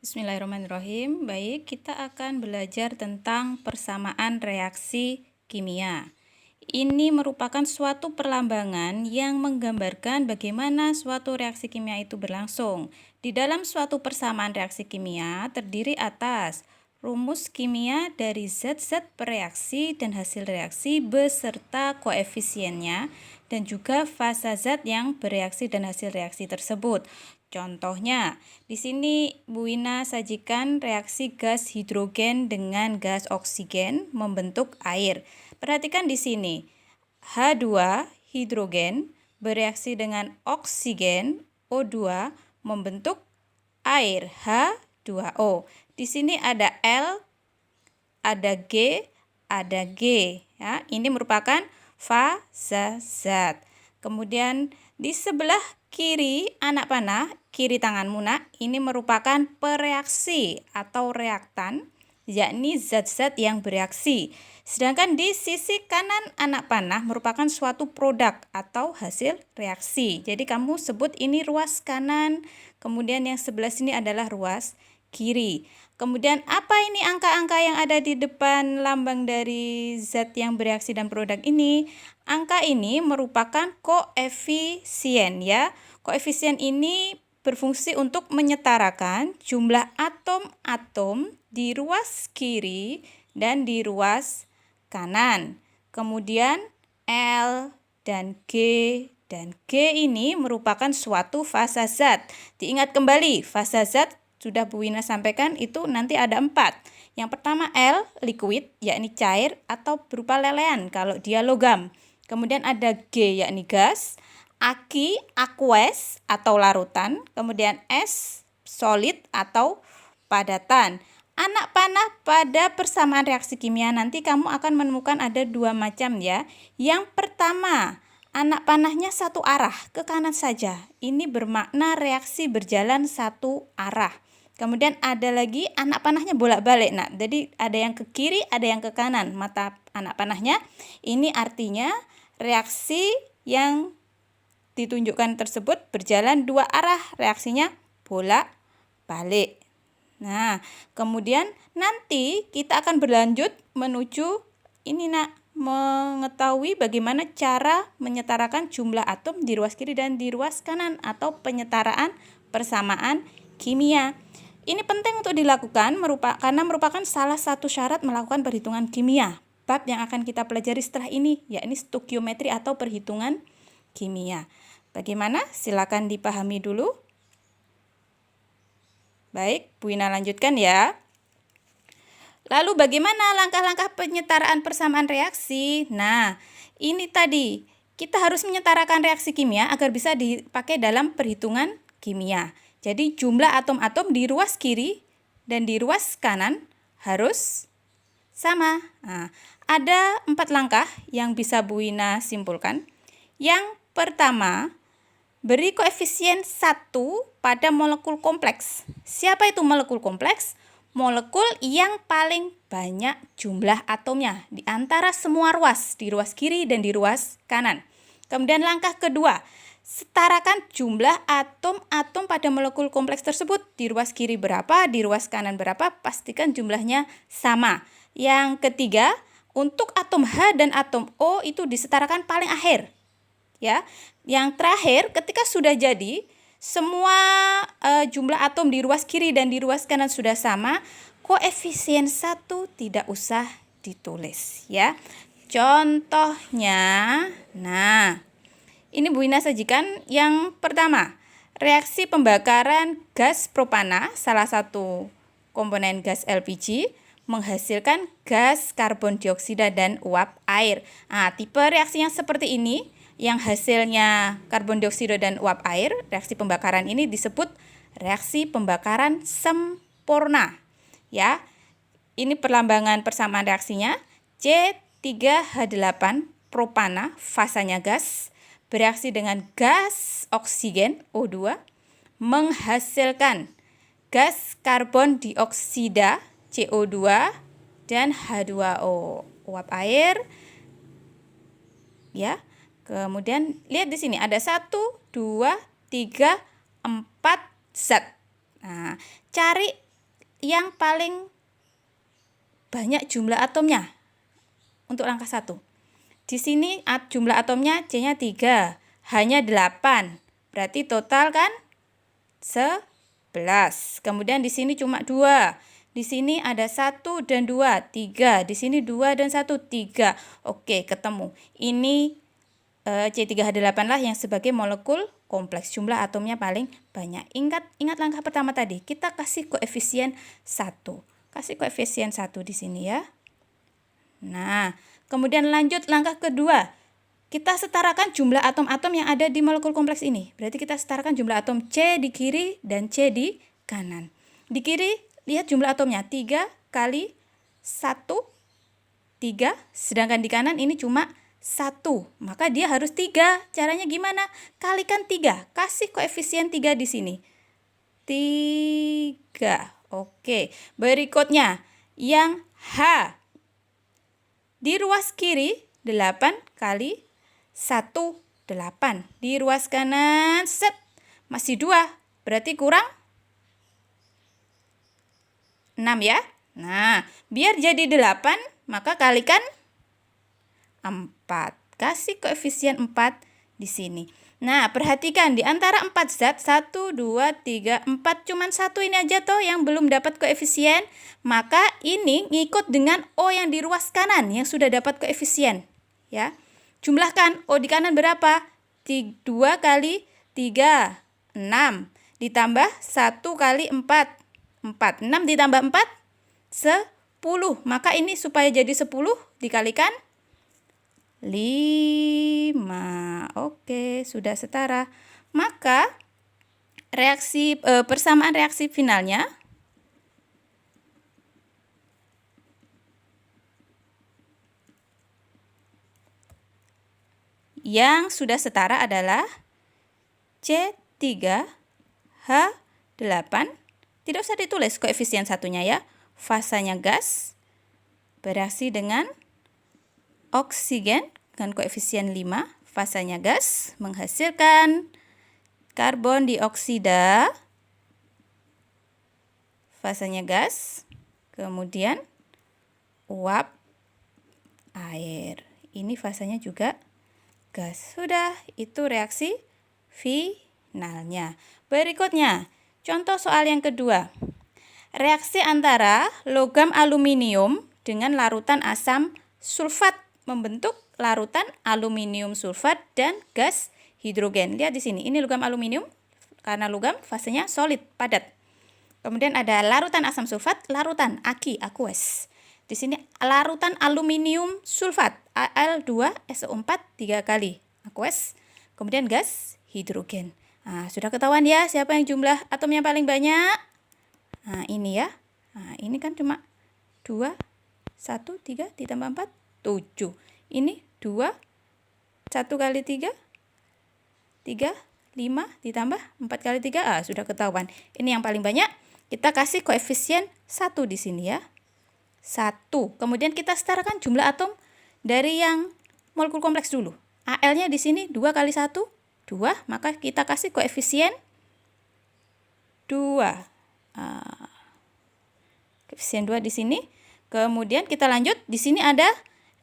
Bismillahirrahmanirrahim. Baik, kita akan belajar tentang persamaan reaksi kimia. Ini merupakan suatu perlambangan yang menggambarkan bagaimana suatu reaksi kimia itu berlangsung. Di dalam suatu persamaan reaksi kimia terdiri atas rumus kimia dari zat-zat bereaksi dan hasil reaksi beserta koefisiennya dan juga fasa zat yang bereaksi dan hasil reaksi tersebut. Contohnya, di sini Bu Ina sajikan reaksi gas hidrogen dengan gas oksigen membentuk air. Perhatikan di sini, H2 hidrogen bereaksi dengan oksigen O2 membentuk air H2O. Di sini ada L, ada G, ada G. Ya, ini merupakan fasa zat. Kemudian di sebelah kiri anak panah, kiri tanganmu nak, ini merupakan pereaksi atau reaktan, yakni zat-zat yang bereaksi. Sedangkan di sisi kanan anak panah merupakan suatu produk atau hasil reaksi. Jadi kamu sebut ini ruas kanan, kemudian yang sebelah sini adalah ruas kiri. Kemudian apa ini angka-angka yang ada di depan lambang dari zat yang bereaksi dan produk ini? Angka ini merupakan koefisien ya. Koefisien ini berfungsi untuk menyetarakan jumlah atom-atom di ruas kiri dan di ruas kanan. Kemudian L dan G ini merupakan suatu fasa zat. Diingat kembali, fasa zat sudah Bu Wina sampaikan itu nanti ada 4. Yang pertama L, liquid, yakni cair atau berupa lelehan kalau dia logam. Kemudian ada G, yakni gas, Aq, aqueous atau larutan. Kemudian S, solid atau padatan. Anak panah pada persamaan reaksi kimia nanti kamu akan menemukan ada 2 macam ya. Yang pertama, anak panahnya satu arah, ke kanan saja. Ini bermakna reaksi berjalan satu arah. Kemudian ada lagi anak panahnya bolak-balik. Nah, jadi ada yang ke kiri, ada yang ke kanan mata anak panahnya. Ini artinya reaksi yang ditunjukkan tersebut berjalan 2 arah, reaksinya bolak-balik. Nah, kemudian nanti kita akan berlanjut menuju ini nak, mengetahui bagaimana cara menyetarakan jumlah atom di ruas kiri dan di ruas kanan atau penyetaraan persamaan kimia. Ini penting untuk dilakukan karena merupakan salah satu syarat melakukan perhitungan kimia. Bab yang akan kita pelajari setelah ini, yakni stoikiometri atau perhitungan kimia. Bagaimana? Silakan dipahami dulu. Baik, Bu Ina lanjutkan ya. Lalu bagaimana langkah-langkah penyetaraan persamaan reaksi? Nah, ini tadi, kita harus menyetarakan reaksi kimia agar bisa dipakai dalam perhitungan kimia. Jadi jumlah atom-atom di ruas kiri dan di ruas kanan harus sama. Nah, ada 4 langkah yang bisa Bu Ina simpulkan. Yang pertama, beri koefisien 1 pada molekul kompleks. Siapa itu molekul kompleks? Molekul yang paling banyak jumlah atomnya di antara semua ruas, di ruas kiri dan di ruas kanan. Kemudian langkah kedua, setarakan jumlah atom-atom pada molekul kompleks tersebut. Di ruas kiri berapa, di ruas kanan berapa, pastikan jumlahnya sama. Yang ketiga, untuk atom H dan atom O itu disetarakan paling akhir. Ya. Yang terakhir, ketika sudah jadi, semua jumlah atom di ruas kiri dan di ruas kanan sudah sama, koefisien 1 tidak usah ditulis ya. Contohnya, nah, ini Bu Ina sajikan yang pertama, reaksi pembakaran gas propana, salah satu komponen gas LPG, menghasilkan gas karbon dioksida dan uap air. Nah, tipe reaksi yang seperti ini, yang hasilnya karbon dioksida dan uap air, reaksi pembakaran ini disebut reaksi pembakaran sempurna. Ya, ini perlambangan persamaan reaksinya, C3H8 propana, fasanya gas, bereaksi dengan gas oksigen O2 menghasilkan gas karbon dioksida CO2 dan H2O, uap air. Ya. Kemudian lihat di sini ada 1, 2, 3, 4 zat. Nah, cari yang paling banyak jumlah atomnya untuk langkah 1. Di sini jumlah atomnya C-nya 3, H-nya 8. Berarti total kan 11. Kemudian di sini cuma 2. Di sini ada 1 dan 2, 3. Di sini 2 dan 1, 3. Oke, ketemu. Ini C3H8 lah yang sebagai molekul kompleks. Jumlah atomnya paling banyak. Ingat langkah pertama tadi. Kita kasih koefisien 1. Kasih koefisien 1 di sini ya. Nah, kemudian lanjut langkah kedua. Kita setarakan jumlah atom-atom yang ada di molekul kompleks ini. Berarti kita setarakan jumlah atom C di kiri dan C di kanan. Di kiri, lihat jumlah atomnya. 3 kali 1, 3. Sedangkan di kanan ini cuma 1. Maka dia harus 3. Caranya gimana? Kalikan 3. Kasih koefisien 3 di sini. 3. Oke. Berikutnya, yang H. Di ruas kiri, 8 kali 1, 8. Di ruas kanan, set. Masih 2. Berarti kurang 6 ya. Nah, biar jadi 8, maka kalikan 4. Kasih koefisien 4 di sini. Nah, perhatikan di antara 4 zat, 1, 2, 3, 4, cuman 1 ini aja toh yang belum dapat koefisien. Maka ini ngikut dengan O yang di ruas kanan yang sudah dapat koefisien. Ya. Jumlahkan O di kanan berapa? 2 kali 3, 6. Ditambah 1 kali 4, 4. 6 ditambah 4, 10. Maka ini supaya jadi 10 dikalikan 5. Oke, sudah setara. Maka persamaan reaksi finalnya yang sudah setara adalah C3H8. Tidak usah ditulis koefisien satunya ya. Fasanya gas bereaksi dengan oksigen dengan koefisien 5, fasanya gas, menghasilkan karbon dioksida, fasanya gas, kemudian uap air. Ini fasanya juga gas. Sudah, itu reaksi finalnya. Berikutnya, contoh soal yang kedua. Reaksi antara logam aluminium dengan larutan asam sulfat membentuk larutan aluminium sulfat dan gas hidrogen. Lihat di sini, ini logam aluminium. Karena logam, fasenya solid, padat. Kemudian ada larutan asam sulfat, larutan aqueous. Di sini larutan aluminium sulfat, Al2SO4 3 kali, aqueous. Kemudian gas hidrogen. Nah, sudah ketahuan ya siapa yang jumlah atomnya paling banyak? Nah, ini ya. Nah, ini kan cuma 2, 1, 3 ditambah 4, 7. Ini 2, 1 kali 3, 3, 5 ditambah 4 kali 3. Sudah ketahuan. Ini yang paling banyak. Kita kasih koefisien 1 di sini ya. 1. Kemudian kita setarakan jumlah atom dari yang molekul kompleks dulu. Al-nya di sini 2 kali 1, 2. Maka kita kasih koefisien 2. Koefisien 2 di sini. Kemudian kita lanjut. Di sini ada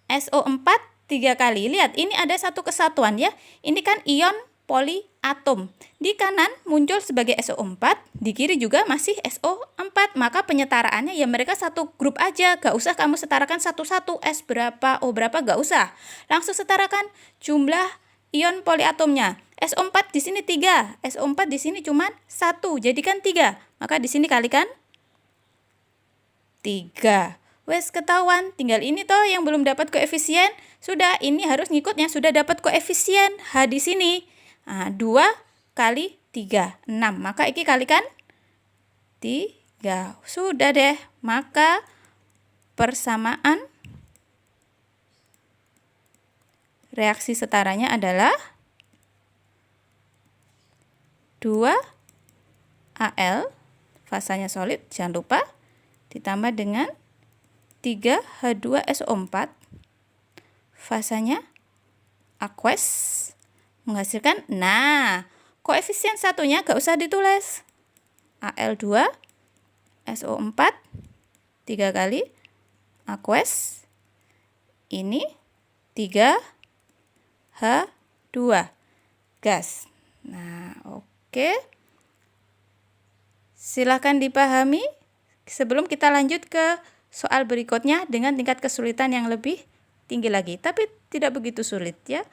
SO4 3 kali. Lihat, ini ada satu kesatuan ya. Ini kan ion poliatom. Di kanan muncul sebagai SO4, di kiri juga masih SO4. Maka penyetaraannya ya mereka satu grup aja. Gak usah kamu setarakan satu-satu. S berapa, O berapa, gak usah. Langsung setarakan jumlah ion poliatomnya. SO4 di sini 3, SO4 di sini cuma 1, jadikan 3. Maka di sini kalikan 3. Wes ketahuan, tinggal ini toh yang belum dapat koefisien. Sudah, ini harus ngikutnya sudah dapat koefisien H di sini. 2 kali 3, 6. Maka ini kalikan 3. Sudah deh, maka persamaan reaksi setaranya adalah 2 Al, fasanya solid, jangan lupa, ditambah dengan 3 H2SO4, fasanya aqueous, menghasilkan, nah, koefisien satunya gak usah ditulis, Al2 SO4 3 kali, aqueous ini 3H2 gas. Nah, oke. Silahkan dipahami sebelum kita lanjut ke soal berikutnya dengan tingkat kesulitan yang lebih tinggi lagi. Tapi tidak begitu sulit ya.